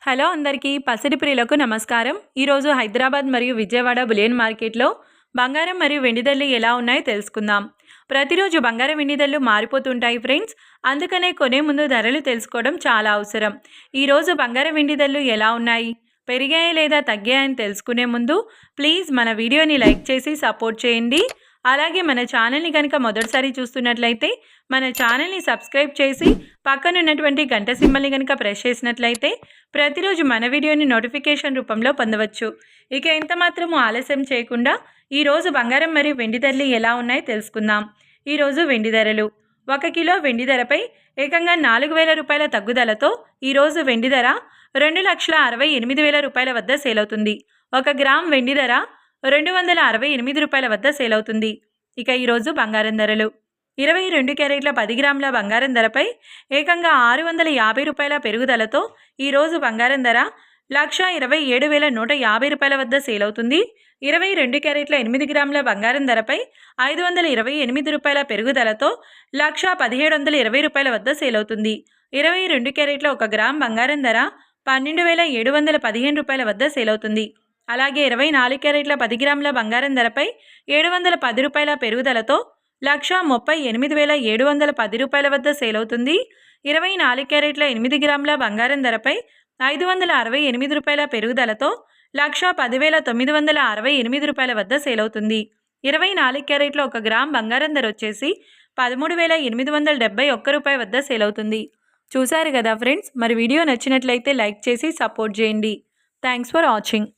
Hello అందరికీ పసిడి ప్రియులకు నమస్కారం. ఈరోజు హైదరాబాద్ మరియు విజయవాడ బులియన్ మార్కెట్లో బంగారం మరియు వెండి ధరలు ఎలా ఉన్నాయో తెలుసుకుందాం. ప్రతిరోజు బంగారం వెండి ధరలు మారిపోతుంటాయి ఫ్రెండ్స్. అందుకనే కొనే ముందు ధరలు తెలుసుకోవడం చాలా అవసరం. ఈరోజు బంగారం వెండి ధరలు ఎలా ఉన్నాయి, పెరిగాయా లేదా తగ్గాయని తెలుసుకునే ముందు ప్లీజ్ మన వీడియోని లైక్ చేసి సపోర్ట్ చేయండి. అలాగే మన ఛానల్ని కనుక మొదటిసారి చూస్తున్నట్లయితే మన ఛానల్ని సబ్స్క్రైబ్ చేసి పక్కనున్నటువంటి గంట సింబల్ని కనుక ప్రెస్ చేసినట్లయితే ప్రతిరోజు మన వీడియోని నోటిఫికేషన్ రూపంలో పొందవచ్చు. ఇక ఎంత మాత్రము ఆలస్యం చేయకుండా ఈరోజు బంగారం మరియు వెండి ధరలు ఎలా ఉన్నాయో తెలుసుకుందాం. ఈరోజు వెండి ధరలు 1 కిలో వెండి ధరపై ఏకంగా 4,000 రూపాయల తగ్గుదలతో ఈరోజు వెండి ధర 2,68,000 రూపాయల వద్ద సేల్ అవుతుంది. 1 గ్రామ్ వెండి ధర 268 రూపాయల వద్ద సేల్ అవుతుంది. ఇక ఈరోజు బంగారం ధరలు 22 క్యారెట్ల 10 గ్రాముల బంగారం ధరపై ఏకంగా 650 రూపాయల పెరుగుదలతో ఈరోజు బంగారం ధర 1,27,150 రూపాయల వద్ద సేల్ అవుతుంది. 22 క్యారెట్ల 8 గ్రాముల బంగారం ధరపై 528 రూపాయల పెరుగుదలతో 1,1720 రూపాయల వద్ద సేల్ అవుతుంది. 22 క్యారెట్ల 1 గ్రామ్ బంగారం ధర 12,715 రూపాయల వద్ద సేల్ అవుతుంది. అలాగే 24 క్యారెట్ల 10 గ్రాముల బంగారం ధరపై 710 రూపాయల పెరుగుదలతో 1,38,710 రూపాయల వద్ద సేల్ అవుతుంది. 24 క్యారెట్ల 8 గ్రాముల బంగారం ధరపై 568 రూపాయల పెరుగుదలతో 1,10,968 రూపాయల వద్ద సేల్ అవుతుంది. 24 క్యారెట్ల 1 గ్రామ్ బంగారం ధర వచ్చేసి 13,871 రూపాయల వద్ద సేల్ అవుతుంది. చూశారు కదా ఫ్రెండ్స్, మరి వీడియో నచ్చినట్లయితే లైక్ చేసి సపోర్ట్ చేయండి. Thanks for watching.